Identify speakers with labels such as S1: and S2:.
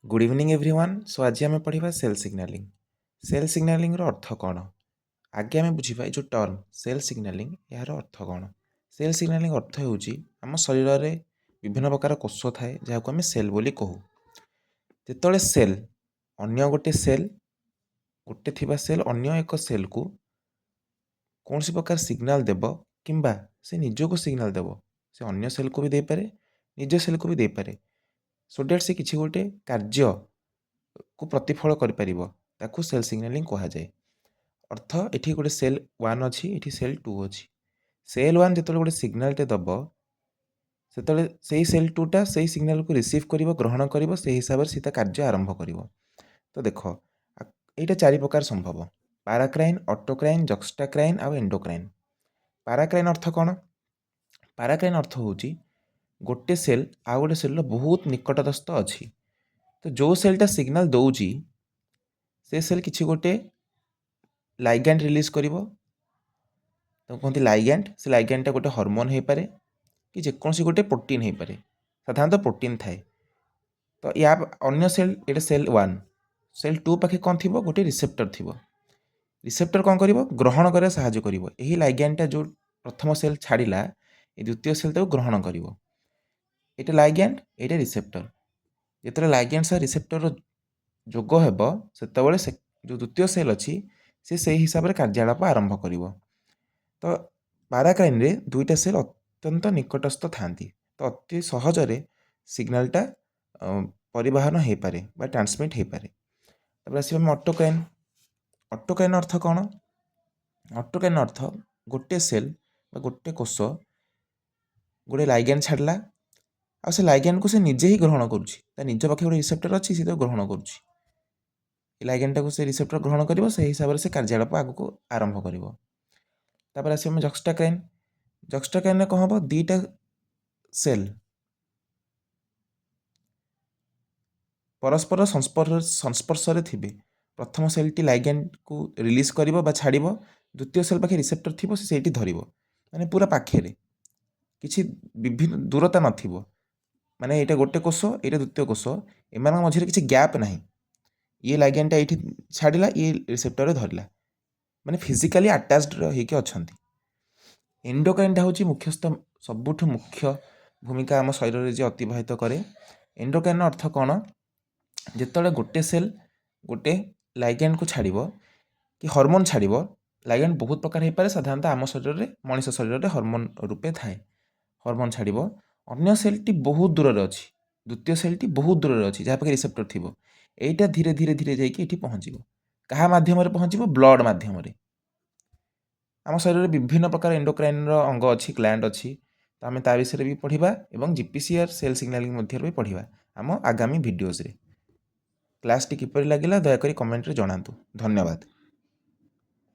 S1: Good evening everyone. सो आज आम पढ़ा सेल सिग्नालिंग। सेल सिग्नालिंग अर्थ कौन आगे आम बुझा ये जो टर्म सेल सिग्नालिंग यार अर्थ कौन। सेल सिग्नालिंग अर्थ होउची आम शरीर में विभिन्न प्रकार कोष थाए जहाँ आम सेल बोली कहू। जिते सेल अन्य गोटे सेल गोटे थिबा सेल अन्य एक सेल को कौन सी प्रकार सिग्नाल देव किंबा से निजको सिग्नाल देव से अन्य सेल को भी दे पारे निज सेल को भी दे पारे सो डेट से किसी गोटे कार्य को प्रतिफल कर सेल सिग्नालिंग कह जाए। अर्थ एठी गोटे सेल 1 अच्छी एठी सेल 2 अच्छी। सेल 1 जो गोटे सिग्नाल टे दब से सेल 2टा से सिग्नाल को रिसीव कर ग्रहण कर हिसाब से कार्य आरंभ कर। तो देख यहाँ 4 प्रकार संभव पाराक्राइन ऑटोक्राइन जक्स्टाक्राइन आ एंडोक्राइन। पाराक्राइन अर्थ कौन। पाराक्राइन अर्थ हूँ गोटे सेल आ गोटे सेल बहुत निकटस्थ अच्छी। तो जो सेलटा सिग्नाल दौची से सेल किसी गोटे लाइगैंड रिलीज कर तो कहते लाइगैंड से लाइगैंडटा गोटे हॉर्मोन हो पारे कि जेकोसी गोटे प्रोटीन हो पारे साधारणतः प्रोटीन थाए। तो या अन्य सेल ये सेल 1 सेल 2 पाखे कौन थी गोटे रिसेप्टर थी। रिसेप्टर कौन कर ग्रहण कर साहाय्य कर यही लाइगैंडटा जो प्रथम सेल छाड़ा ये द्वितीय सेल ताको ग्रहण कर। ये लाइगैंड ये रिसेप्टर जो लाइगैंड सह रिसेप्टर जोग हेब से जो द्वितीय सेल अच्छी से हिसाब से कार्यालाप आरंभ कर। तो पाराक्राइन रे दुईटा सेल अत्यंत निकटस्थ था तो अति सहजरे सिग्नालटा परिवहन हो पारे बा ट्रांसमिट हो पारे। तब आस ऑटोक्राइन। ऑटोक्राइन अर्थ कौन। ऑटोक्राइन अर्थ गोटे सेल गोटे कोष गोटे लाइगैंड छाड़ा आ से लाइगैंड को से निजे ही ग्रहण कर निज पाखे गोटे रिसेप्टर अच्छी से ग्रहण कर लाइगैंडटा को से रिसेप्टर ग्रहण कर से हिसाब से कार्यालाप आगक आरंभ कर। तापर आस जक्स्टाक्राइन। जक्स्टाक्राइन कौन हम दीटा सेल परस्पर संस्पर्श थे। प्रथम सेलटी लाइगैंड को रिलीज कर छाड़ द्वितीय सेल पाखे रिसेप्टर थी से धर माने पूरा पाखे किसी विभिन्न दूरता नथिबो माने ये गोटे कोष ये द्वितीय कोष एम मझे किसी गैप ना ये लाइगैंडटा ये छाड़ा ये रिसेप्टर धरला माने फिजिकाली आटाच्ड होके अच्छा। एंडोक्राइनटा हूँ मुख्यस्थ सबुठ मुख्य भूमिका आम शरीर में अतिवाहित करे। एंडोक्राइन अर्थ कौन जिते गोटे सेल गोटे लाइगैंड को छाड़ कि हार्मोन छाड़ लाइगैंड बहुत प्रकार हो पारे साधारणतः आम शरीर में मनीष शरीर में हार्मोन रूपे थाए हार्मोन छाड़ अन्य सेलटी बहुत दूर अच्छी द्वितीय सेलटी बहुत दूर अच्छी जहाँ पाखे रिसेप्टर थी यहीटा धीरे धीरे धीरे जाकि पहुँच क्या मध्यम पहुँच ब्लड मध्यम आम शरीर में विभिन्न प्रकार एंडोक्राइन अंग अच्छी ग्लैंड अच्छी तो आम ता विषय भी पढ़ा और जीपीसीआर सेल सिग्नालिंग भी पढ़ा आम आगामी भिडियोज रे। क्लास टी किपर लगिला दयाकोरी कमेंट रे जणातु। धन्यवाद।